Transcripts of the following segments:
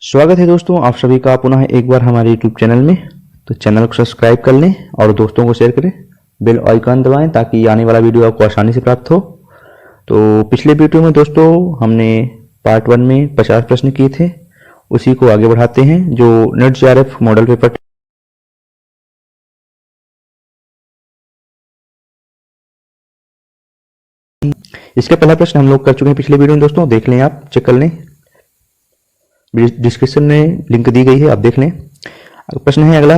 स्वागत है दोस्तों आप सभी का पुनः एक बार हमारे YouTube चैनल में। तो चैनल को सब्सक्राइब कर लें और दोस्तों को शेयर करें, बेल आइकन दबाएं ताकि आने वाला वीडियो आपको आसानी से प्राप्त हो। तो पिछले वीडियो में दोस्तों हमने पार्ट 1 में 50 प्रश्न किए थे, उसी को आगे बढ़ाते हैं जो नेट जेआरएफ मॉडल पेपर। इसका पहला प्रश्न हम लोग कर चुके हैं पिछले वीडियो में दोस्तों, देख लें, आप चेक कर लें, डिस्क्रिप्शन में लिंक दी गई है, आप देख लें। प्रश्न है अगला,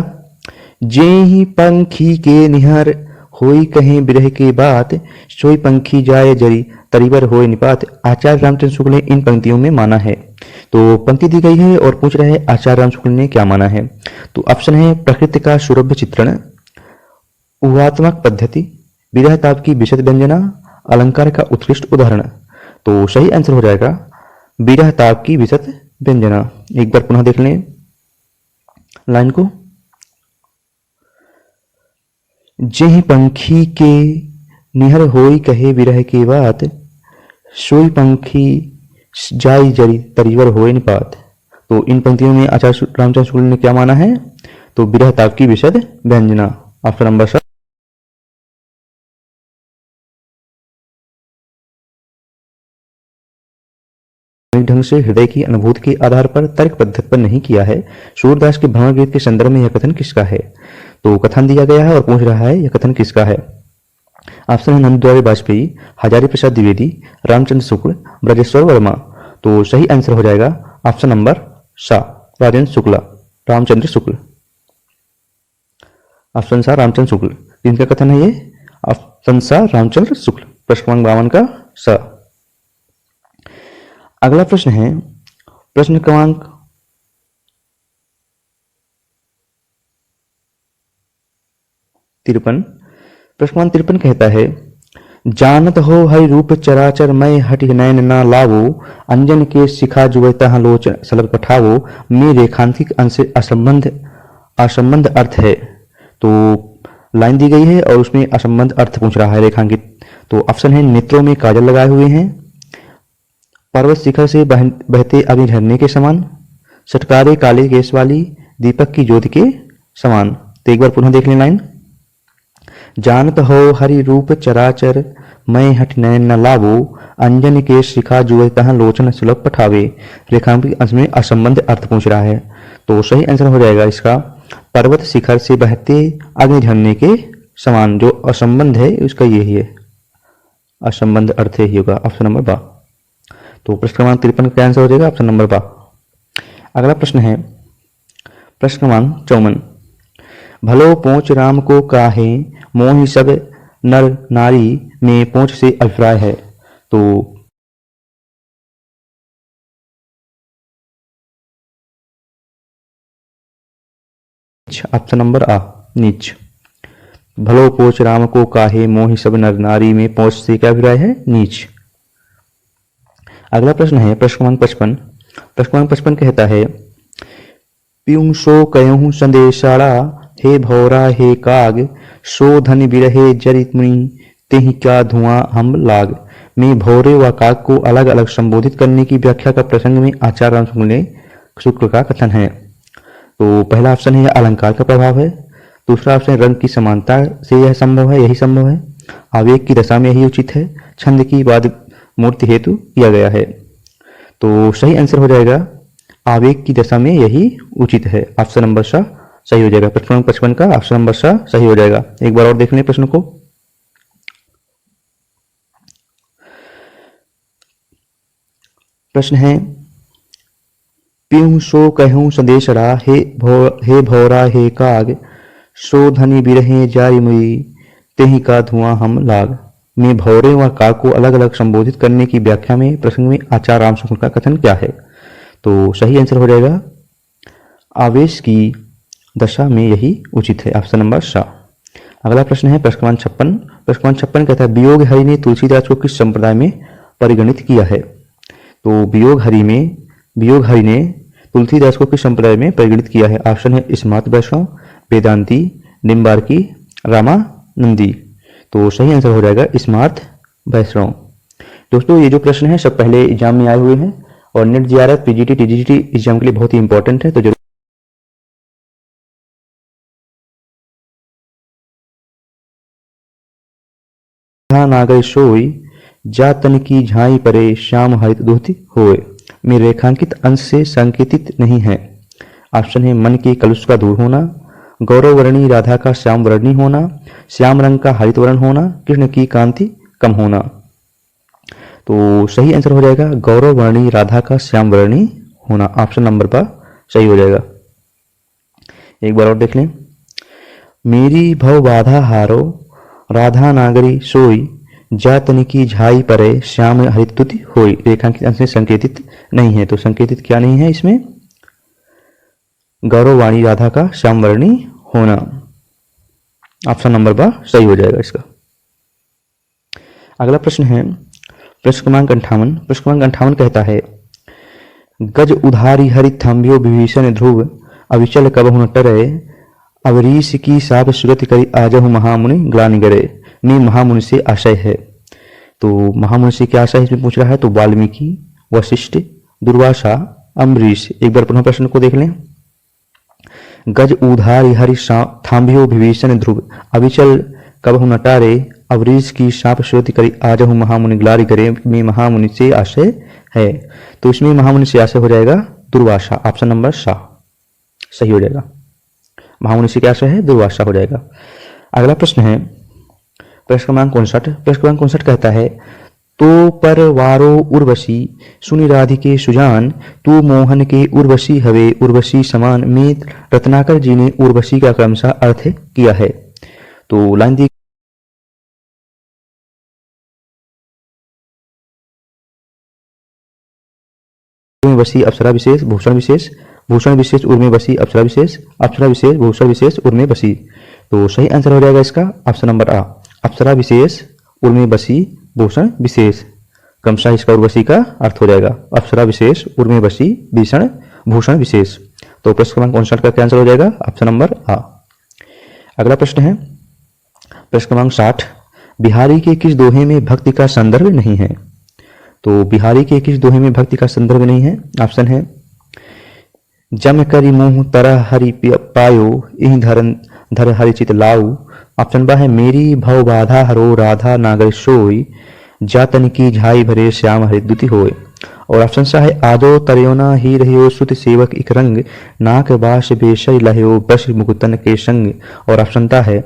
जे ही पंखी के निहर होई कहीं बिरह के बात, सोई पंखी जाए जरी तरीबर होए निपात। आचार्य रामचंद्र शुक्ल ने इन पंक्तियों में माना है। तो पंक्ति दी गई है और पूछ रहे हैं आचार्य रामचंद्र शुक्ल ने क्या माना है। तो ऑप्शन है प्रकृति का सुरभ्य चित्रण, ऊहात्मक पद्धति, विरह ताप की विशद व्यंजना, अलंकार का उत्कृष्ट उदाहरण। तो सही आंसर हो जाएगा विरह ताप की विशद व्यंजना। एक बार पुनः देख लें लाइन को, जेहि पंखी के निहर होई कहे विरह के बात, सोई पंखी जाई जरी तरीवर होए निपात। तो इन पंक्तियों में आचार्य रामचंद्र शुक्ल ने क्या माना है, तो विरह ताप की विशद व्यंजना। ऑप्शन नंबर सा ढंग से हृदय की अनुभूति के आधार पर तर्क पद्धति पर नहीं किया है। सूरदास के भ्रमर गीत के संदर्भ में यह कथन किसका है। तो कथन दिया गया है और पूछ रहा है यह कथन किसका है। ऑप्शन है नंदद्वारे वाजपेयी, हजारी प्रसाद द्विवेदी, रामचंद्र शुक्ल, ब्रजेश्वर वर्मा। तो सही आंसर हो जाएगा ऑप्शन नंबर सा, राजेंद्र शुक्ला, रामचंद्र शुक्ल। ऑप्शन सा रामचंद्र शुक्ल, इनका कथन है ये, ऑप्शन सा रामचंद्र शुक्ल, प्रश्न क्रमांक 52 का सा। अगला प्रश्न है प्रश्न क्रमांक 53। प्रश्न क्रमांक 53 कहता है, जानत हो हरि रूप चराचर मैं हटि नैन ना लावो, अंजन के शिखा जुवता लोचन सलभ पठावो। में रेखांकित अंश असंबंध अर्थ है। तो लाइन दी गई है और उसमें असंबंध अर्थ पूछ रहा है रेखांकित। तो ऑप्शन है नेत्रों में काजल लगाए हुए हैं, पर्वत शिखर से बहते अग्नि झरने के समान, सटकारे काले केस वाली, दीपक की ज्योति के समान। तो एक बार पुनः देख लें लाइन, जानत हो हरि रूप चराचर मैं हट नैन न लावो, अंजन के शिखा जुवता लोचन सुलभ पठावे। रेखांकित अंश में असंबंध अर्थ पूछ रहा है। तो सही आंसर हो जाएगा इसका पर्वत शिखर से बहते अग्नि झरने के समान। जो असंबंध है उसका यही है, असंबंध अर्थ ही होगा, ऑप्शन नंबर बा। तो प्रश्न क्रमांक 53 का आंसर हो जाएगा ऑप्शन नंबर बा। अगला प्रश्न है प्रश्न क्रमांक 54। भलो पोंछ राम को काहे, मोहि सब नर नारी में पोंछ से अभिप्राय है। तो ऑप्शन नंबर आ, नीच। भलो पोंछ राम को काहे, मोहि सब नर नारी में पोंछ से क्या अभिप्राय है, नीच। अगला प्रश्न है प्रश्न क्रमांक 55। प्रश्न क्रमांक 55 कहता है, प्यूं सो कहूं संदेशाड़ा, हे भौरा हे काग, सो धन बिरहे जरित मुनि, तेहि क्या धुआं हम लाग। में भौरे व काग को अलग अलग संबोधित करने की व्याख्या का प्रसंग में आचार्य रामचंद्र शुक्ल का कथन है। तो पहला ऑप्शन है अलंकार का प्रभाव है, दूसरा ऑप्शन रंग की समानता से यह संभव है, यही संभव है, आवेग की दशा में यही उचित है, छंद की बाद मूर्ति हेतु किया गया है। तो सही आंसर हो जाएगा आवेग की दशा में यही उचित है, ऑप्शन नंबर सा सही हो जाएगा। प्रश्न 55 का ऑप्शन नंबर सा सही हो जाएगा। एक बार और देख लें प्रश्न को, प्रश्न है, प्यूं सो कहूं संदेशड़ा, हे भौरा हे काग, सो धनी बिरहे जारी मुई, तेहि का धुआं हम लाग। में भौरे व काग को अलग अलग संबोधित करने की व्याख्या में प्रसंग में आचार्य रामचंद्र का कथन क्या है। तो सही आंसर हो जाएगा आवेश की दशा में यही उचित है, ऑप्शन नंबर सा। अगला प्रश्न है प्रश्न क्रमांक 56। प्रश्न क्रमांक 56 कहता है, वियोग हरि ने तुलसीदास को किस संप्रदाय में परिगणित किया है। तो वियोग हरि ने तुलसीदास को किस संप्रदाय में परिगणित किया है। ऑप्शन है स्मार्त वैष्णव, वेदांती, निम्बार्की, रामानंदी। तो सही आंसर हो जाएगा स्मार्त वैष्णव। दोस्तों ये जो प्रश्न है सब पहले एग्जाम में आए हुए हैं और net GRF, PGT, TGT exam के लिए बहुत ही इंपॉर्टेंट है, तो जरूर नागर सोई जा तन की झाई परे श्याम हरित धोती होए में रेखांकित अंश से संकेतित नहीं है। ऑप्शन है मन के कलुष का दूर होना, गौरव वर्णी राधा का श्याम वर्णी होना, श्याम रंग का हरित वर्ण होना, कृष्ण की कांति कम होना। तो सही आंसर हो जाएगा गौरव वर्णी राधा का श्याम वर्णी होना। ऑप्शन नंबर पर सही हो जाएगा। एक बार और देख लें। मेरी भव बाधा हारो राधा नागरी सोई जा तनिकी झाई परे श्याम हरितुति होई। रेखांकित अंश में संकेतित नहीं है, तो संकेतित क्या नहीं है इसमें? गौरववाणी राधा का श्याम वर्णी होना। ऑप्शन नंबर बा सही हो जाएगा इसका। अगला प्रश्न है प्रश्न क्रमांक 58। प्रश्न क्रमांक 58 कहता है गज उधारी हरि थम्बियो विभीषण ध्रुव अविचल कबहु न टरे अवरीश की साप सुरत करी आजहु महामुनि ग्लानि गरे में महामुनि से आशय है। तो महामुनि से क्या आशय है इसमें पूछ रहा है, तो वाल्मीकि, वशिष्ठ, दुर्वासा, अम्बरीश। एक बार पुनः प्रश्न को देख लें। गज उधारी हरि थाम्बियो विभीषण ध्रुव अविचल कबहु न टारे अवरीश की साप सुरत करी आजहु महामुनि ग्लानि गरे में महामुनि से आशय है। तो इसमें महामुनि से आशय हो जाएगा दुर्वासा। ऑप्शन नंबर सा सही हो जाएगा। महामुनि से क्या आशय है? दुर्वासा हो जाएगा। अगला प्रश्न है प्रश्न क्रमांक 59। प्रश्न क्रमांक 59 कहता है तो पर वारो उर्वशी सुनि राधिके सुजान तू मोहन के उर्वशी हवे उर्वशी समान में रत्नाकर जी ने उर्वशी का क्रमशः अर्थ किया है। तो लाइन दी वशी अप्सरा विशेष भूषण विशेष, भूषण विशेष उर्मे बसी अप्सरा विशेष, अप्सरा विशेष भूषण विशेष उर्मे बसी। तो सही आंसर हो जाएगा इसका ऑप्शन नंबर आ। अप्सरा विशेष उर्मे बसी भूषण विशेष, क्रमशः इसका उर्वशी का अर्थ हो जाएगा अप्सरा विशेष उर्मे बसी भीषण भूषण विशेष। तो प्रश्न क्रमांक 59 का क्या आंसर हो जाएगा? ऑप्शन नंबर आ। अगला प्रश्न है प्रश्न क्रमांक 60। बिहारी के किस दोहे में भक्ति का संदर्भ नहीं है? तो बिहारी के किस दोहे में भक्ति का संदर्भ नहीं है? ऑप्शन है जम करी मोह तरह हरि पायो इहि धर हरि चित लाऊ। ऑप्शन बा है मेरी भव बाधा हरो राधा नागर सोई जातन की झाई भरे श्याम हरिद्युति होए। और ऑप्शन सा है आदो तरयोना ही रहियो सुत सेवक इक रंग नाक बाश बेशय लहयो बश मुकुतन के संग। और ऑप्शन ता है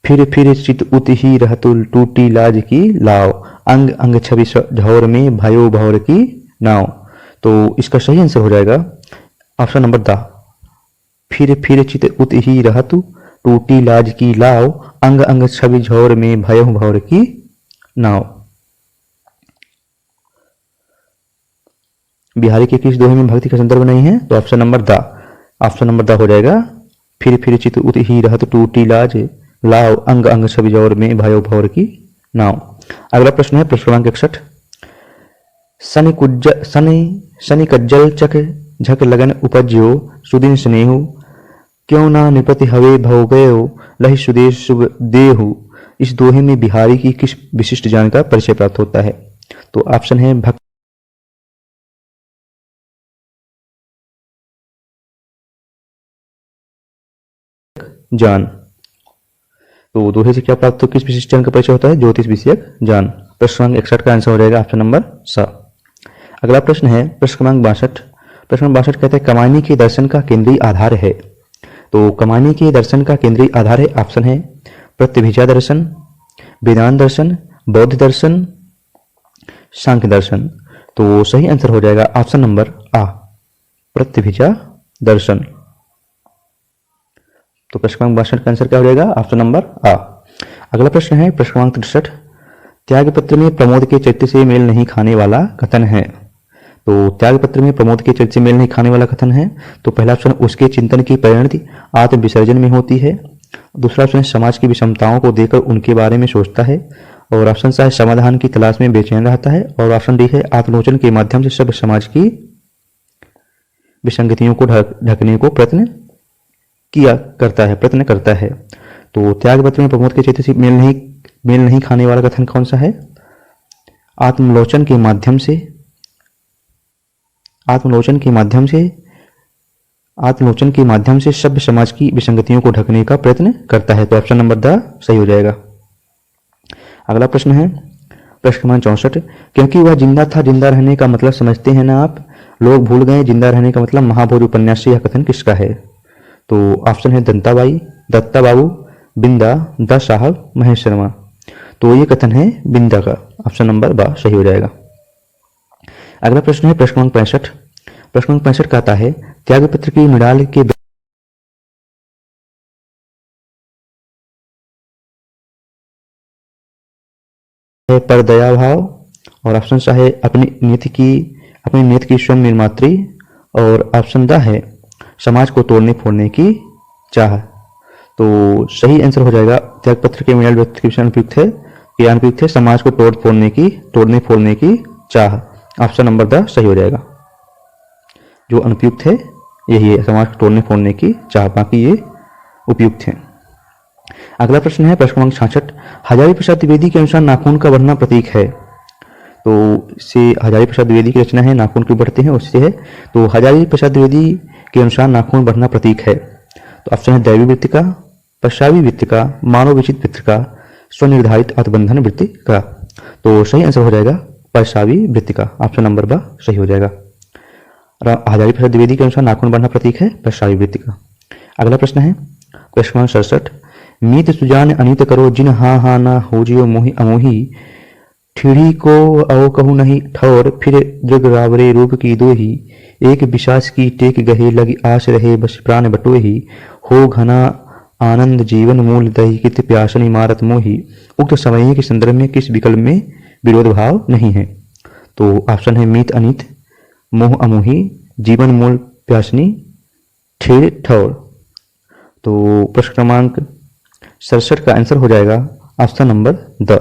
फिर चित उत ही रहतुल टूटी लाज की लाव अंग अंग छवि झौर में भयो भौर की नाव। तो इसका सही आंसर हो जाएगा ऑप्शन नंबर दा। फिर चित उत ही रहतु टूटी लाज की लाव अंग अंग छवि झौर में भयो भौर की नाव। बिहारी के किस दोहे में भक्ति का संदर्भ नहीं है? तो ऑप्शन नंबर दा। ऑप्शन नंबर दा हो जाएगा फिर चित उत ही रहतु टूटी लाज लाव अंग अंग छवि झौर में भयो भौर की नाव। अगला प्रश्न है प्रश्न क्रमांक 61। शनि कज्जल चक झक लगन उपज्यो सुदिन स्नेहु क्यों ना निपति हवे भव गयो लहि सुदेश शुभ देहु। इस दोहे में बिहारी की किस विशिष्ट जान का परिचय प्राप्त होता है? तो ऑप्शन है भक्त जान। तो दोहे से क्या प्राप्त हो किस विशिष्ट जान का परिचय होता है? ज्योतिष विषयक जान। प्रश्न क्रमांक 61 का आंसर हो जाएगा ऑप्शन नंबर सा। अगला प्रश्न है प्रश्न क्रमांक 62। प्रश्न 62 कहते हैं कमानी के दर्शन का केंद्रीय आधार है। तो कमानी के दर्शन का केंद्रीय आधार है ऑप्शन है प्रत्यभिजा दर्शन, वेदांत दर्शन, बौद्ध दर्शन, सांख्य दर्शन। तो सही आंसर हो जाएगा ऑप्शन नंबर आ प्रत्यभिजा दर्शन। तो प्रश्न क्रमांक 62 का आंसर क्या हो जाएगा? ऑप्शन नंबर आ। अगला प्रश्न है प्रश्न क्रमांक 63। त्यागपत्र में प्रमोद के चरित्र से मेल नहीं खाने वाला कथन है। तो त्यागपत्र में प्रमोद के चरित्र से मेल नहीं खाने वाला कथन है। तो पहला ऑप्शन उसके चिंतन की परिणति आत्म विसर्जन में होती है। दूसरा ऑप्शन समाज की विषमताओं को देखकर उनके बारे में सोचता है। और ऑप्शन सा है समाधान की तलाश में बेचैन रहता है। और ऑप्शन डी है आत्मलोचन के माध्यम से सब समाज की विसंगतियों को ढकने को प्रयत्न करता है। तो त्यागपत्र में प्रमोद के चरित्र से मेल नहीं खाने वाला कथन कौन सा है? आत्मलोचन के माध्यम से आत्मलोचन के माध्यम से सभ्य समाज की विसंगतियों को ढकने का प्रयत्न करता है। तो ऑप्शन नंबर द सही हो जाएगा। अगला प्रश्न है प्रश्न क्रमांक 64, क्योंकि वह जिंदा था, जिंदा रहने का मतलब समझते हैं ना आप, लोग भूल गए जिंदा रहने का मतलब, महाभोज उपन्यास से यह कथन किसका है? तो ऑप्शन है दंताबाई, दत्ता बाबू, बिंदा, द साहब, महेश शर्मा। तो ये कथन है बिंदा का, ऑप्शन नंबर ब सही हो जाएगा। अगला प्रश्न है प्रश्न क्रमांक 65। प्रश्न क्रमांक 65 कहता है त्यागपत्र की मृणाल के पर दया भाव, और ऑप्शन सा है अपनी नीति की स्वयं निर्मात्री, और ऑप्शन द है समाज को तोड़ने फोड़ने की चाह। तो सही आंसर हो जाएगा त्यागपत्र के मृणाल व्यक्ति के विषय अनुपयुक्त है समाज को तोड़ने फोड़ने की चाह। ऑप्शन नंबर द सही हो जाएगा। जो अनुपयुक्त है यही है, समाज को तोड़ने फोड़ने की चाह, बाकी ये उपयुक्त है। अगला प्रश्न है प्रश्न क्रमांक 66। हजारी प्रसाद द्विवेदी के अनुसार नाखून का बढ़ना प्रतीक है। तो इससे हजारी प्रसाद द्विवेदी की रचना है नाखून क्यों बढ़ते हैं, उससे है। तो हजारी प्रसाद द्विवेदी के अनुसार नाखून बढ़ना प्रतीक है। तो ऑप्शन है दैवी वृत्तिका, प्रसावी वृत्तिका, मानव विचित वृत्तिका, स्वनिर्धारित अतबंधन वृत्तिका। तो सही आंसर हो जाएगा प्रसावी वृत्तिका, ऑप्शन नंबर ब सही हो जाएगा। हजारी प्रसाद द्विवेदी के अनुसार नाखून बढ़ना प्रतीक है प्रसावी वृत्तिका। अगला प्रश्न है प्रश्न क्रमांक 67। मीत सुजान अनित करो जिन हाँ हाँ ना हो जियो मोहि अमोही, ठिड़ी को अव कहू नहीं ठौर, फिर दृग रावरे रूप की दोही, एक विशास की टेक गहे लगी आश रहे बस प्राण बटोही, हो घना आनंद जीवन मूल दही कित प्यासन इमारत मोही। उक्त समय के संदर्भ में किस विकल्प में विरोध भाव नहीं है? तो ऑप्शन है मीत अनित, मोह अमोही, जीवन मूल प्यासनी, ठेड़ ठौर। तो प्रश्न क्रमांक 67 का आंसर हो जाएगा ऑप्शन नंबर द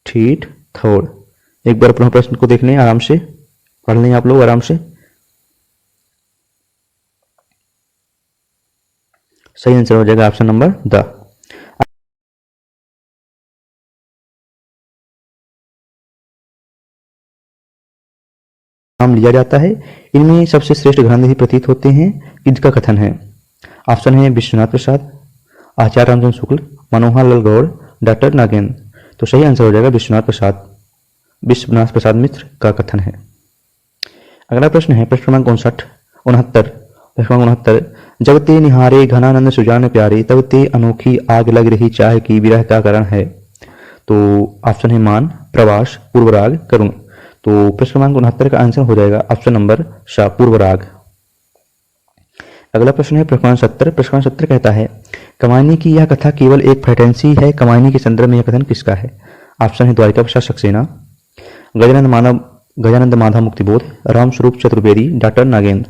ठीक थोड़। एक बार पुनः प्रश्न को देख लें, आराम से पढ़ लें आप लोग आराम से। सही आंसर हो जाएगा ऑप्शन नंबर द। नाम लिया जाता है, इनमें सबसे श्रेष्ठ ग्रंथ ही प्रतीत होते हैं, किसका कथन है? ऑप्शन है विश्वनाथ प्रसाद, आचार्य रामचंद्र शुक्ल, मनोहर लाल गौड़, डॉक्टर नागेंद्र। तो सही आंसर हो जाएगा विश्वनाथ प्रसाद मिश्र का कथन है। अगला प्रश्न है प्रश्न क्रमांक 69। जब ते निहारे घनानंद सुजान प्यारे, तब ते अनोखी आग लग रही चाह की विरह का कारण है। तो ऑप्शन है मान, प्रवास, पूर्वराग, करुण। तो प्रश्न क्रमांक 69 का आंसर हो जाएगा ऑप्शन नंबर श पूर्वराग। अगला प्रश्न है प्रश्न क्रमांक 70। प्रश्न क्रमांक 70 कहता है कमायनी की यह कथा केवल एक फैंटेसी है, कमायनी के संदर्भ में यह कथन किसका है? ऑप्शन है द्वारिका प्रसाद सक्सेना, गजानंद माधव मुक्तिबोध, रामस्वरूप चतुर्वेदी, डॉक्टर नागेंद्र।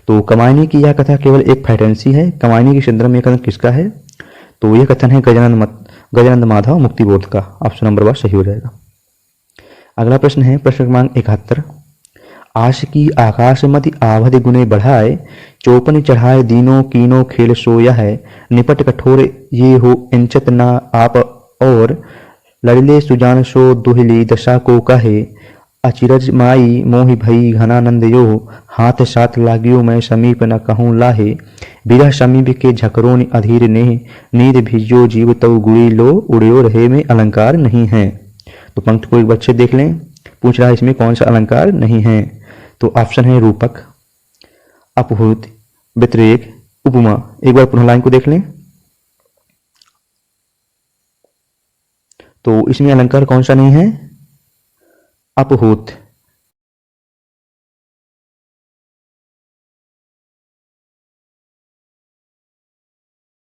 तो कमायनी की यह कथा केवल एक फैंटेसी है, कमायनी के संदर्भ में यह कथन किसका है? तो यह कथन है गजानंद माधव मुक्तिबोध का, ऑप्शन नंबर 1 सही हो जाएगा। अगला प्रश्न है प्रश्न क्रमांक 71। आश की आकाश मति आवध गुने बढ़ाए, चौपन चढ़ाए दीनों कीनो खेल सोया है, निपट कठोर ये हो इंचत ना आप और, लड़ले सुजान सो दुहली दशा को कहे, अचिरज माई मोहि भई घनानंद यो, हाथ साथ लागियो मैं समीप न कहूँ लाहे, बिरह समीप के झकरों अधीर ने, नींद भिजो जीव तव गुड़ी लो, उड़ियो रहे में अलंकार नहीं है। तो पंक्ति को एक बच्चे देख लें, पूछ रहा है इसमें कौन सा अलंकार नहीं है? तो ऑप्शन है रूपक, अपहूत, व्यतिरेक, उपमा। एक बार पुनः लाइन को देख लें, तो इसमें अलंकार कौन सा नहीं है? अपहूत।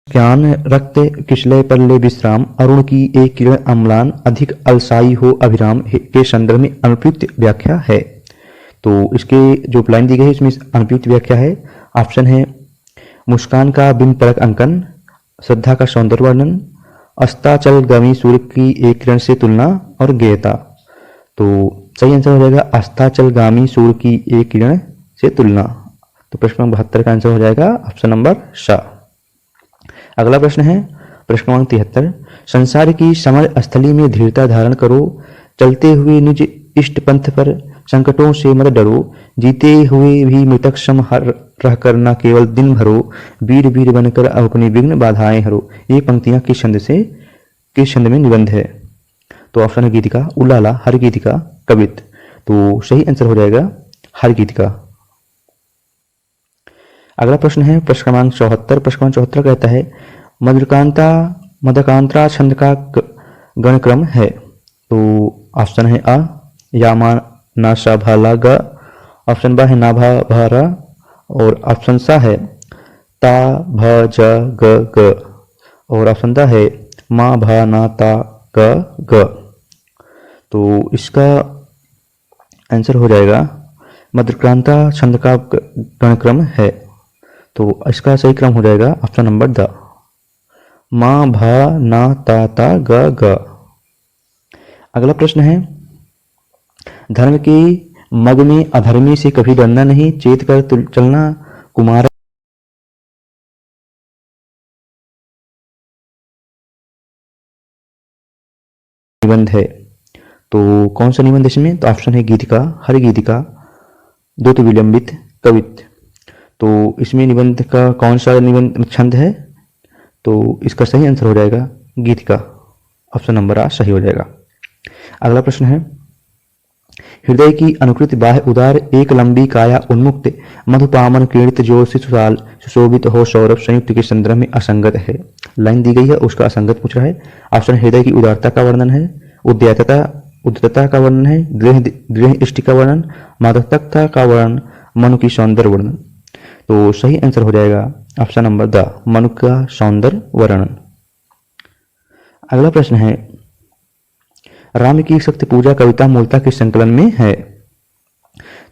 ज्ञान रक्त किशलय पल्ले विश्राम, अरुण की एक किरण अम्लान, अधिक अलसाई हो अभिराम के संदर्भ में अनुपयुक्त व्याख्या है। तो इसके जो लाइन दी गई है इसमें अनुपयुक्त व्याख्या है। ऑप्शन है मुस्कान का बिंब परक अंकन, श्रद्धा का सौंदर्य वर्णन, अस्ताचलगामी सूर्य की एक किरण से तुलना और गेयता। तो सही आंसर हो जाएगा अस्ताचलगामी सूर्य की एक किरण से तुलना। तो प्रश्न क्रमांक 72 का आंसर हो जाएगा ऑप्शन नंबर श। अगला प्रश्न है प्रश्न क्रमांक 73। संसार की समर स्थली में धीरता धारण करो, चलते हुए निज इष्ट पंथ पर संकटों से मत डरो, जीते हुए भी मृतक सम रहकर न केवल दिन भरो, वीर वीर बनकर अब अपनी विघ्न बाधाएं हरो। ये पंक्तियां किस छंद में निबंध है? तो ऑप्शन है गीतिका, उलाला, हर गीतिका, कवित। तो सही आंसर हो जाएगा हर गीतिका। अगला प्रश्न है प्रश्न क्रमांक 74। प्रश्न क्रमांक 74 कहता है मदकांतरा छंद का गणक्रम है। तो ऑप्शन है अ या मा ना सा भा ला ग, ऑप्शन ब है ना भा भा रा, और ऑप्शन सा है ता भ ज ग ग, और ऑप्शन द है मा भा ना ता ग ग। तो इसका आंसर हो जाएगा मध्यक्रांता छंद का गणक्रम है। तो इसका सही क्रम हो जाएगा ऑप्शन नंबर द, मा भा ना ता ता ग ग। अगला प्रश्न है धर्म के मग में अधर्मी से कभी डरना नहीं, चेत कर चलना कुमार निबंध है। तो कौन सा निबंध इसमें? तो ऑप्शन है गीतिका, हर गीतिका, द्रुत विलंबित, कवित। तो इसमें निबंध का कौन सा निबंध छंद है? तो इसका सही आंसर हो जाएगा गीतिका, ऑप्शन नंबर आ सही हो जाएगा। अगला प्रश्न है हृदय की अनुकृत बाह्य उदार एक लंबी काया उन्मुक्त मधुपामन क्रीड़ित जो शिशुशाल सुशोभित हो सौरभ संयुक्त के संदर्भ में असंगत है। लाइन दी गई है, उसका असंगत पूछ रहा है। ऑप्शन हृदय की उदारता का वर्णन है, उद्यतता का वर्णन है, दृढ़ इष्टि का वर्णन, मादकता का वर्णन, मनु की सौंदर्य वर्णन। तो सही आंसर हो जाएगा ऑप्शन नंबर द, मनु का सौंदर्य वर्णन। अगला प्रश्न है राम की शक्ति पूजा कविता मूलतः किस संकलन में है?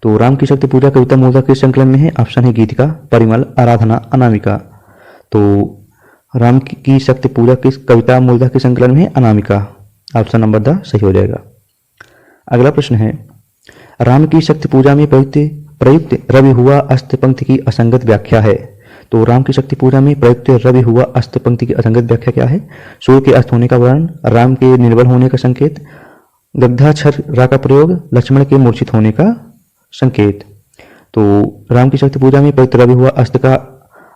तो राम की शक्ति पूजा कविता मूलतः किस संकलन में है? ऑप्शन है गीतिका, परिमल, आराधना, अनामिका। तो राम की शक्ति पूजा किस कविता मूलतः किस संकलन में है? अनामिका, ऑप्शन नंबर द सही हो जाएगा। अगला प्रश्न है राम की शक्ति पूजा में प्रयुक्त रवि हुआ अस्त पंक्ति की असंगत व्याख्या है। तो राम की शक्ति पूजा में प्रयुक्त रवि हुआ अस्त पंक्ति की असंगत व्याख्या क्या है? सूर्य के अस्त होने का वर्णन, राम के निर्बल होने का संकेत, गद्धाक्षर रा का प्रयोग, लक्ष्मण के मूर्छित होने का संकेत। तो राम की शक्ति पूजा में प्रयुक्त रवि हुआ अस्त का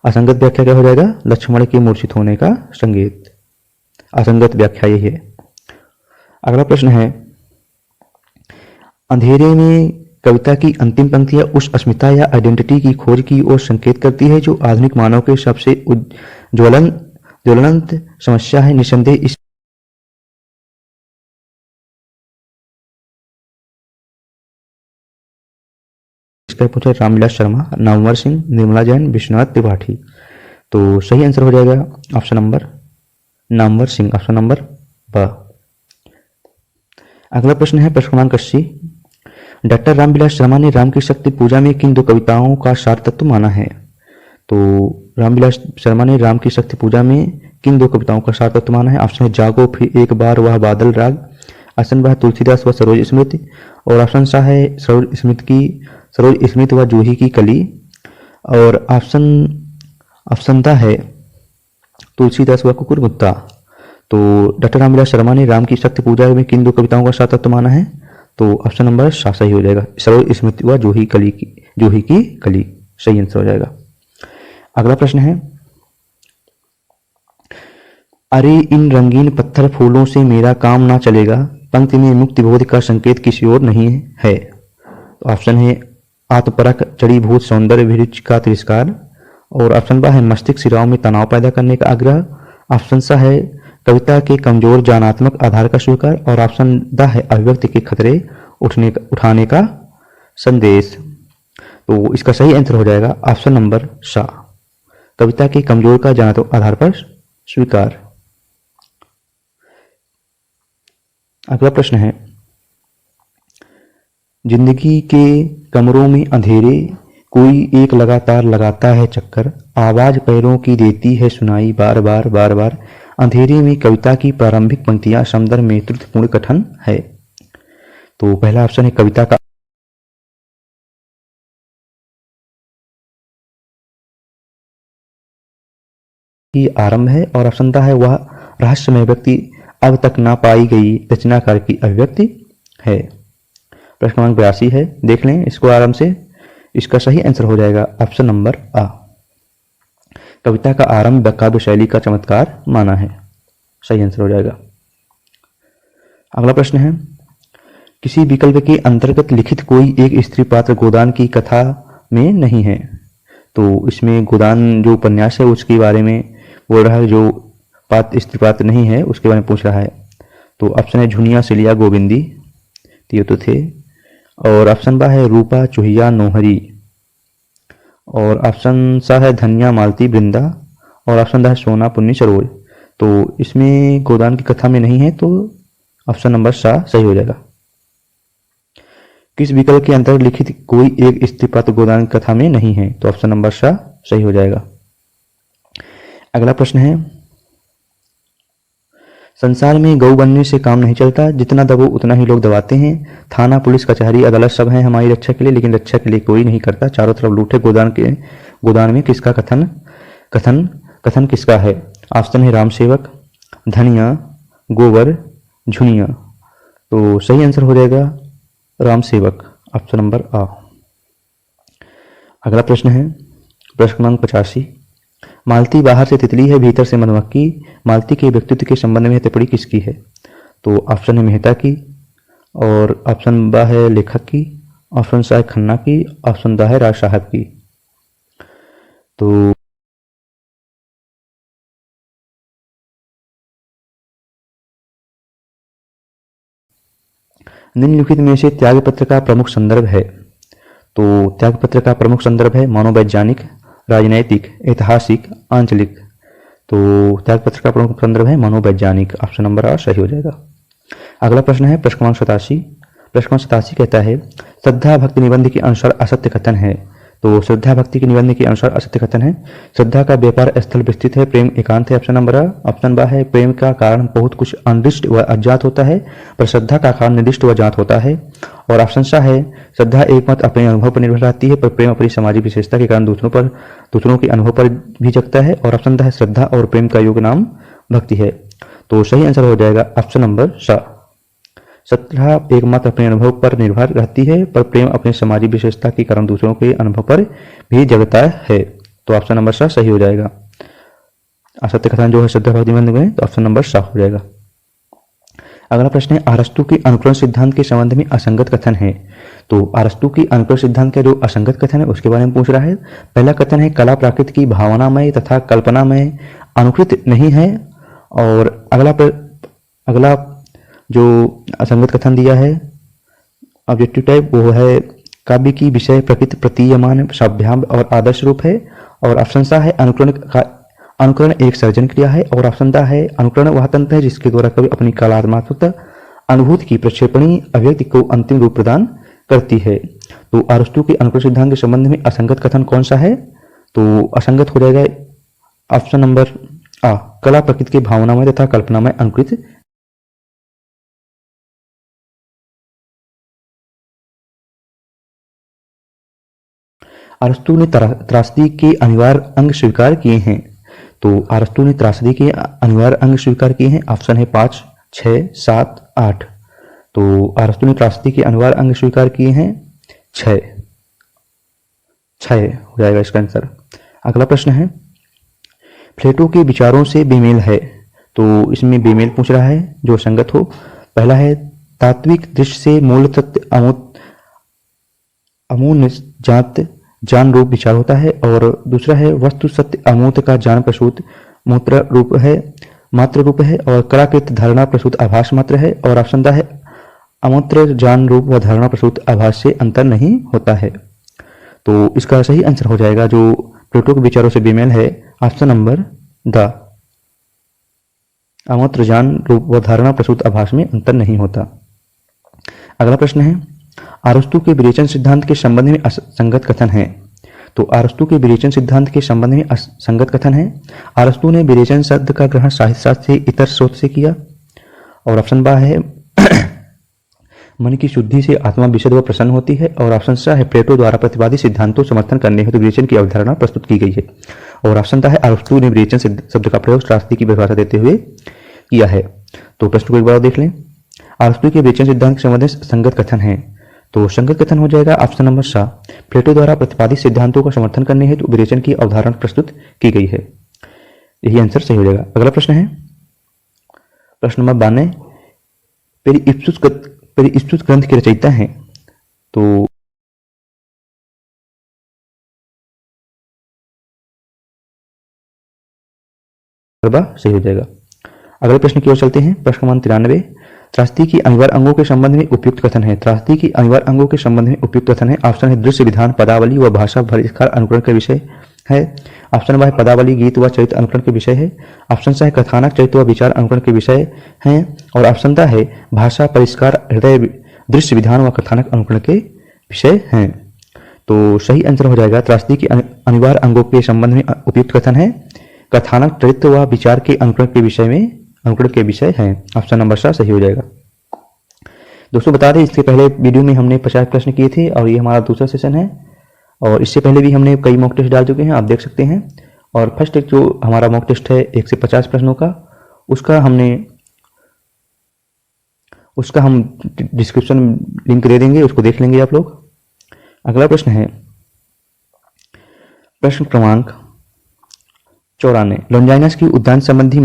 असंगत व्याख्या क्या हो जाएगा? लक्ष्मण के मूर्छित होने का संकेत, असंगत व्याख्या यही है। अगला प्रश्न है अंधेरे में कविता की अंतिम पंक्तियां उस अस्मिता या आइडेंटिटी की खोज की ओर संकेत करती है जो आधुनिक मानव के सबसे ज्वलंत समस्या है। निसंदेह इसका पूछा रामविलास शर्मा, नामवर सिंह, निर्मला जैन, विश्वनाथ त्रिपाठी। तो सही आंसर हो जाएगा option number Namvar Singh, option number ब। अगला प्रश्न है प्रश्न क्रमांक 80। डॉक्टर रामविलास शर्मा ने राम की शक्ति पूजा में किन दो कविताओं का सार तत्व माना है? तो रामविलास शर्मा ने राम की शक्ति पूजा में किन दो कविताओं का सार तत्व माना है? ऑप्शन है जागो फिर एक बार वह बादल राग, ऑप्शन ब तुलसीदास व सरोज स्मृति, और ऑप्शन सा है सरोज स्मृति व जूही की कली, और ऑप्शन द है तुलसीदास व कुकुर मुत्ता। तो डॉक्टर रामविलास शर्मा ने राम की शक्ति पूजा में किन दो कविताओं का सार तत्व माना है? तो ऑप्शन नंबर सा सही हो जाएगा, सरोज स्मृति व जूही की कली सही आंसर हो जाएगा। अगला प्रश्न है अरे इन रंगीन पत्थर फूलों से मेरा काम ना चलेगा, पंक्ति में मुक्ति बोध का संकेत किसी और नहीं है। तो ऑप्शन है आत्मपरक जड़ीभूत सौंदर्य विरुचि का तिरस्कार, और ऑप्शन ब है मस्तिष्क सिराओं में तनाव पैदा करने का आग्रह, ऑप्शन सा है कविता के कमजोर ज्ञानात्मक आधार का स्वीकार, और ऑप्शन द है अभिव्यक्ति के खतरे उठाने का संदेश। तो इसका सही आंसर हो जाएगा ऑप्शन नंबर सा, कविता के कमजोर का ज्ञानात्मक आधार पर स्वीकार। अगला प्रश्न है जिंदगी के कमरों में अंधेरे कोई एक लगातार लगाता है चक्कर, आवाज पैरों की देती है सुनाई बार बार बार बार, अंधेरे में कविता की प्रारंभिक पंक्तियां सौंदर्य में त्रुटिपूर्ण कथन है। तो पहला ऑप्शन है कविता का की आरंभ है, और ऑप्शन द है वह रहस्यमय व्यक्ति अब तक ना पाई गई रचनाकार की अभिव्यक्ति है। प्रश्न क्रमांक 82 है, देख लें इसको आराम से। इसका सही आंसर हो जाएगा ऑप्शन नंबर आ। कविता का आरंभ काव्य शैली का चमत्कार माना है, सही आंसर हो जाएगा। अगला प्रश्न है, किसी विकल्प के अंतर्गत लिखित कोई एक स्त्री पात्र गोदान की कथा में नहीं है। तो इसमें गोदान जो उपन्यास है उसके बारे में बोल रहा है, जो स्त्री पात्र नहीं है उसके बारे में पूछ रहा है। तो ऑप्शन है झुनिया सिलिया गोविंदी, तो ये तो थे। और ऑप्शन बा है रूपा चुहिया नोहरी। और ऑप्शन सा है धनिया मालती वृंदा। और ऑप्शन दा है सोना पुन्नी सरोज। तो इसमें गोदान की कथा में नहीं है, तो ऑप्शन नंबर सा सही हो जाएगा। किस विकल्प के अंतर्गत लिखित कोई एक स्त्री पात्र गोदान की कथा में नहीं है, तो ऑप्शन नंबर सा सही हो जाएगा। अगला प्रश्न है, संसार में गौ बनने से काम नहीं चलता, जितना दबो उतना ही लोग दबाते हैं। थाना पुलिस कचहरी अदालत सब है हमारी रक्षा के लिए, लेकिन रक्षा के लिए कोई नहीं करता। चारों तरफ लूटे गोदान में किसका कथन किसका है। ऑप्शन है राम सेवक, धनिया, गोबर, झुनिया। तो सही आंसर हो जाएगा राम सेवक, ऑप्शन नंबर आ। अगला प्रश्न है, प्रश्न क्रमांक 85, मालती बाहर से तितली है भीतर से मधुमक्खी, मालती के व्यक्तित्व के संबंध में टिप्पणी किसकी है। तो ऑप्शन है मेहता की। और ऑप्शन बा है लेखक की। ऑप्शन सा है खन्ना की। ऑप्शन दा है राज साहब की। तो निम्नलिखित में से त्यागपत्र का प्रमुख संदर्भ है। तो त्यागपत्र का प्रमुख संदर्भ है मनोवैज्ञानिक, राजनैतिक, ऐतिहासिक, आंचलिक। तो त्यागपत्र का प्रमुख संदर्भ है मनोवैज्ञानिक, ऑप्शन नंबर आ सही हो जाएगा। अगला प्रश्न है प्रश्न क्रमांक 87। प्रश्न क्रमांक 87 कहता है, श्रद्धा भक्ति निबंध के अनुसार असत्य कथन है। तो श्रद्धा भक्ति के निबंध के अनुसार असत्य कथन है, श्रद्धा का व्यापार स्थल विस्तृत है, प्रेम एकांत है, ऑप्शन नंबर आ। ऑप्शन बा है प्रेम का कारण बहुत कुछ अनिर्दिष्ट व अज्ञात होता है, पर श्रद्धा का कारण निर्दिष्ट व ज्ञात होता है। और ऑप्शन सा है श्रद्धा एकमात्र अपने अनुभव पर निर्भर रहती है, पर प्रेम अपनी सामाजिक विशेषता के कारण दूसरों के अनुभव पर भी जगता है। और ऑप्शन दा है श्रद्धा और प्रेम का योग नाम भक्ति है। तो सही आंसर हो जाएगा ऑप्शन नंबर सा। श्रद्धा एकमात्र अपने अनुभव पर निर्भर रहती है, पर प्रेम अपने सामाजिक विशेषता के कारण दूसरों के अनुभव पर भी जगता है। तो ऑप्शन नंबर सा सही हो जाएगा। असत्य कथन जो है श्रद्धा भक्ति निबंध में, तो ऑप्शन नंबर सा हो जाएगा। अगला प्रश्न है, अरस्तु के अनुकरण सिद्धांत के संबंध में असंगत कथन है। तो अरस्तु की अनुकरण सिद्धांत का जो असंगत कथन है उसके बारे में पूछ रहा है। पहला कथन है कला प्रकृति की भावनामय तथा कल्पनामय अनुकृत नहीं है। और अगला जो असंगत कथन दिया है ऑब्जेक्टिव टाइप, वो है काव्य की विषय प्रकृति प्रतीयमान सभ्याम और आदर्श रूप है। और ऑप्शन सा है अनुकरण एक सर्जन क्रिया है। और ऑप्शन दा है अनुकरण वह तंत्र है जिसके द्वारा कवि अपनी कलात्मक अनुभूति की प्रक्षेपणी अभिव्यक्ति को अंतिम रूप प्रदान करती है। तो अरस्तु के अनुकरण सिद्धांत के संबंध में असंगत कथन कौन सा है। तो असंगत हो जाएगा ऑप्शन नंबर आ, कला प्रकृति के भावनामय तथा कल्पनामय अनुकृत। अरस्तु ने त्रासदी के अनिवार्य अंग स्वीकार किए हैं। तो अरस्तु ने त्रासदी के अनिवार्य अंग स्वीकार किए हैं। ऑप्शन है 5, 6, 7, 8। तो अरस्तु ने त्रासदी के अनिवार्य अंग स्वीकार किए हैं 6 हो जाएगा इसका आंसर। अगला प्रश्न है, प्लेटो के विचारों से बेमेल है। तो इसमें बेमेल पूछ रहा है जो संगत हो। पहला है तात्विक दृष्टि से मूल तत्व अमूल्य जान रूप विचार होता है। और दूसरा है वस्तु सत्य अमूर्त का जान प्रसूत मात्र रूप है। और कलाकृत धारणा प्रसूत आभास मात्र है। और ऑप्शन दा है अमूर्त जान रूप व धारणा प्रसूत आभास से अंतर नहीं होता है। तो इसका सही आंसर हो जाएगा जो प्लेटो के विचारों से बेमेल है, ऑप्शन नंबर द। अमूर्त जान रूप व धारणा प्रसूत आभास में अंतर नहीं होता। अगला प्रश्न है, अरस्तु के विरेचन सिद्धांत के संबंध में असंगत कथन है। तो अरस्तु के विरेचन सिद्धांत के संबंध में असंगत कथन है, अरस्तु ने विरेचन शब्द का ग्रहण साहित्य शास्त्र से इतर स्रोत से किया। और ऑप्शन बा है मन की शुद्धि से आत्मा विशद व प्रसन्न होती है। और ऑप्शन सा है प्लेटो द्वारा प्रतिवादी सिद्धांतों समर्थन करने हेतु विरेचन की अवधारणा प्रस्तुत की गई है। और ऑप्शन दा है अरस्तु ने विरेचन शब्द का प्रयोग त्रासदी की परिभाषा देते हुए किया है। तो प्रश्न को एक बार देख लें, अरस्तु के विरेचन सिद्धांत के संबंध में संगत कथन है। तो संगत कथन हो जाएगा ऑप्शन नंबर सा, प्लेटो द्वारा प्रतिपादित सिद्धांतों का समर्थन करने हेतु विरेचन की अवधारणा प्रस्तुत की गई है। यही आंसर सही हो जाएगा। अगला प्रश्न है प्रश्न नंबर 92, पेरिप्सूस ग्रंथ के रचयिता हैं। तो सही हो जाएगा। अगले प्रश्न की ओर चलते हैं। प्रश्न क्रमांक 93, त्रासदी की अनिवार्य अंगों के संबंध में उपयुक्त कथन है। त्रासदी की अनिवार्य अंगों के संबंध में उपयुक्त कथन है। ऑप्शन है दृश्य विधान पदावली व भाषा बहिष्कार अनुकरण के विषय है। ऑप्शन नंबर है पदावली गीत व चरित्र अनुकरण के विषय है। ऑप्शन सा है कथानक चरित्र व विचार अनुकरण के विषय है। और ऑप्शन दा है भाषा परिष्कार हृदय दृश्य विधान व कथानक अनुकरण के विषय हैं। तो सही आंसर हो जाएगा त्रासदी की अनिवार्य अंगों के संबंध में उपयुक्त कथन है कथानक चरित्र व विचार के अनुकरण के विषय हैं। ऑप्शन नंबर सा सही हो जाएगा। दोस्तों बता दें, इससे पहले वीडियो में हमने 50 प्रश्न किए थे और ये हमारा दूसरा सेशन है और इससे पहले भी हमने कई मॉक टेस्ट डाल चुके हैं, आप देख सकते हैं। और फर्स्ट एक जो हमारा मॉक टेस्ट है 1 से 50 प्रश्नों का, उसका हम डिस्क्रिप्शन लिंक दे देंगे, उसको देख लेंगे आप लोग। अगला प्रश्न है प्रश्न क्रमांक 94, लॉन्जाइनस की उद्यान संबंधी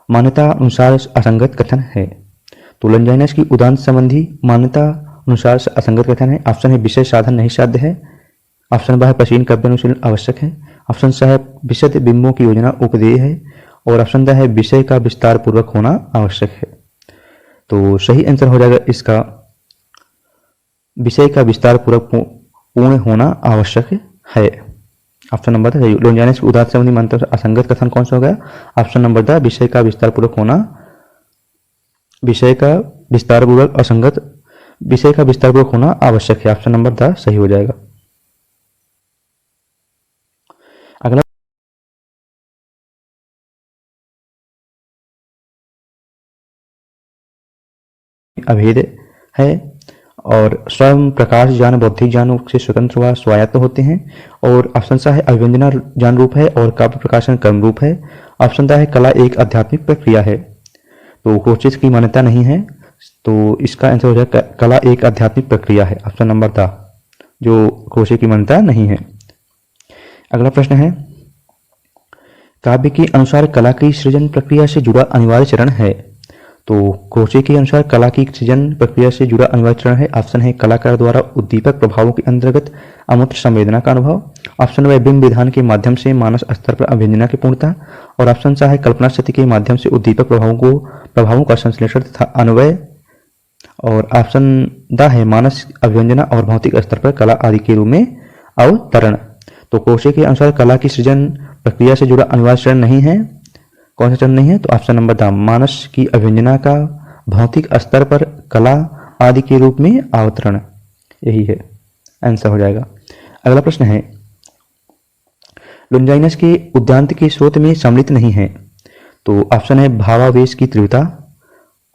मान्यता अनुसार असंगत कथन है। तो लॉन्जाइनस की उद्यान संबंधी मान्यता अनुसार असंगत कथन है। ऑप्शन है विषय साधन नहीं साध्य है। ऑप्शन बा है प्राचीन काव्य अनुशीलन आवश्यक है। ऑप्शन सा है विशद बिंबों की योजना उपदेय है। और ऑप्शन दा है विषय का विस्तार पूर्वक होना आवश्यक है। तो सही आंसर हो जाएगा इसका विषय का विस्तार पूर्वक पूर्ण होना आवश्यक है। ऑप्शन नंबर द लॉन्जाइनस की उद्यान संबंधी मान्यता असंगत कथन कौन सा हो गया? ऑप्शन नंबर द विषय का विस्तार पूर्वक होना, विषय का विस्तार पूर्वक होना आवश्यक है। ऑप्शन नंबर द सही हो जाएगा। अगला अभेद है और स्वयं प्रकाश ज्ञान बौद्धिक ज्ञान से स्वतंत्र व स्वायत्त होते हैं। और ऑप्शन सा है अभिव्यंजना ज्ञान रूप है और काव्य प्रकाशन कर्म रूप है। ऑप्शन दा है कला एक आध्यात्मिक प्रक्रिया है। तो कोचिस की मान्यता नहीं है, तो इसका आंसर हो जाएगा कला एक आध्यात्मिक प्रक्रिया है। ऑप्शन नंबर दा जो कोचिस की मान्यता नहीं है। अगला प्रश्न है काव्य के अनुसार कला की सृजन प्रक्रिया से जुड़ा अनिवार्य चरण है। तो कोचे के अनुसार कला की सृजन प्रक्रिया से जुड़ा अनिवार्य चरण है। ऑप्शन है कलाकार द्वारा उद्दीपक प्रभावों के अंतर्गत अमूर्त संवेदना का अनुभव। ऑप्शन नंबर बिंब विधान के माध्यम से मानस स्तर पर अभिव्यंजना की पूर्णता। और ऑप्शन सा है कल्पना शक्ति के माध्यम से उद्दीपक प्रभावों का संश्लेषण तथा अन्वय। और ऑप्शन दा है मानस अभिव्यंजना और भौतिक स्तर पर कला आदि के रूप में अवतरण। तो कोचे के अनुसार कला की सृजन प्रक्रिया से जुड़ा अनिवार्य चरण नहीं है। कौन सा चरण नहीं है? तो ऑप्शन नंबर द मानस की अभिव्यंजना का भौतिक स्तर पर कला आदि के रूप में अवतरण, यही है आंसर हो जाएगा। अगला प्रश्न है लॉन्जाइनस के उद्यांत के स्रोत में सम्मिलित नहीं है। तो ऑप्शन है भावावेश की तीव्रता,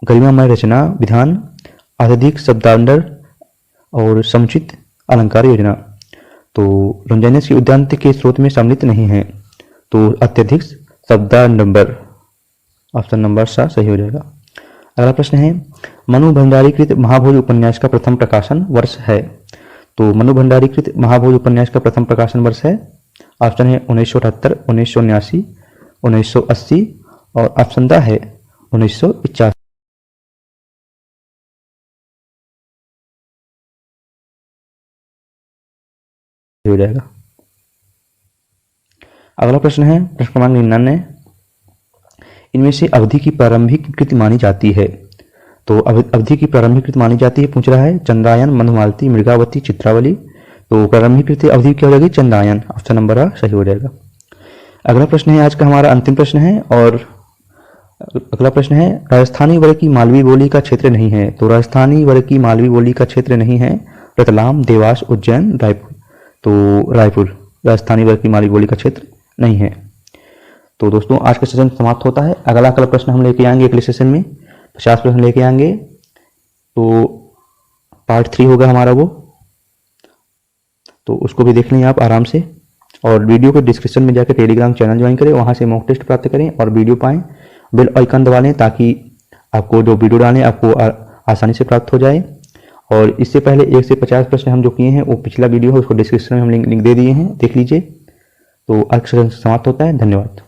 गरिमामय रचना विधान, अत्यधिक शब्दांडर और समुचित अलंकार योजना। तो लॉन्जाइनस के उद्यांत के स्रोत में सम्मिलित नहीं है, तो अत्यधिक शब्दाडंबर, ऑप्शन नंबर सा सही हो जाएगा। अगला प्रश्न है मनु भंडारीकृत महाभोज उपन्यास का प्रथम प्रकाशन वर्ष है। तो मनु भंडारीकृत महाभोज उपन्यास का प्रथम प्रकाशन वर्ष है। ऑप्शन है 1978, 1979, 1980 और ऑप्शन द है 1981 हो जाएगा। अगला प्रश्न है प्रश्न क्रमांक 99, इनमें से अवधि की प्रारंभिक कृति मानी जाती है। तो अवधि की प्रारंभिक कृति मानी जाती है पूछ रहा है चंद्रायन, मधुमालती, मृगावती, चित्रावली। तो प्रारंभिक कृति अवधि क्या हो जाएगी? चंद्रायन, ऑप्शन नंबर आ सही हो जाएगा। अगला प्रश्न है आज का हमारा अंतिम प्रश्न है और अगला प्रश्न है राजस्थानी वर्ग की मालवी बोली का क्षेत्र नहीं है। तो राजस्थानी वर्ग की मालवी बोली का क्षेत्र नहीं है रतलाम, देवास, उज्जैन, रायपुर। तो रायपुर राजस्थानी वर्ग की मालवी बोली का क्षेत्र नहीं है। तो दोस्तों आज का सेशन समाप्त होता है। अगला प्रश्न हम लेके आएंगे अगले सेशन में 50 प्रश्न लेके आएंगे, तो पार्ट 3 होगा हमारा वो, तो उसको भी देख लें आप आराम से। और वीडियो के डिस्क्रिप्शन में जाकर टेलीग्राम चैनल ज्वाइन करें, वहां से मॉक टेस्ट प्राप्त करें और वीडियो पाएं। बेल आइकन दबा लें ताकि आपको जो वीडियो डालें आपको आसानी से प्राप्त हो जाए। और इससे पहले 1 से 50 प्रश्न हम जो किए हैं वो पिछला वीडियो है, उसको डिस्क्रिप्शन में हम लिंक दे दिए हैं, देख लीजिए। तो आज का सेशन समाप्त होता है। धन्यवाद।